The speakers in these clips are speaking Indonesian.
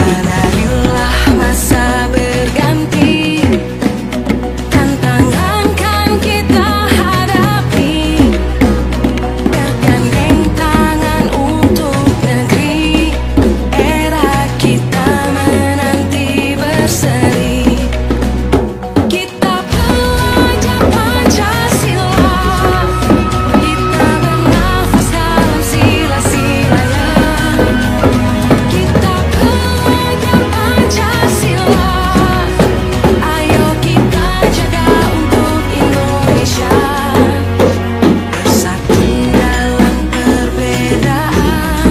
Sadarilah masa berganti, tantangan kan kita hadapi, bergandeng tangan untuk negeri, era kita menanti berseri. Kita pelajar Pancasila, kita bernafas dalam sila-silanya. Kita pelajar Pancasila, ayo kita jaga untuk Indonesia. Bersatu dalam perbedaan,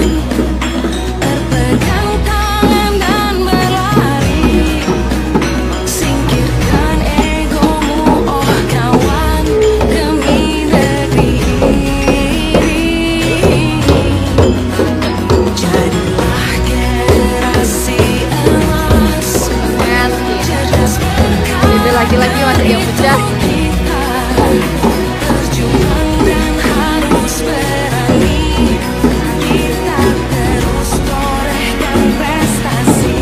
berpegang tangan dan berlari. Singkirkan egomu, oh kawan, demi negeri ini. Jadilah generasi emas, cerdas Jadi laki-laki masih yang pecah. kita, berjuang dan harus berani. Kita terus torehkan prestasi.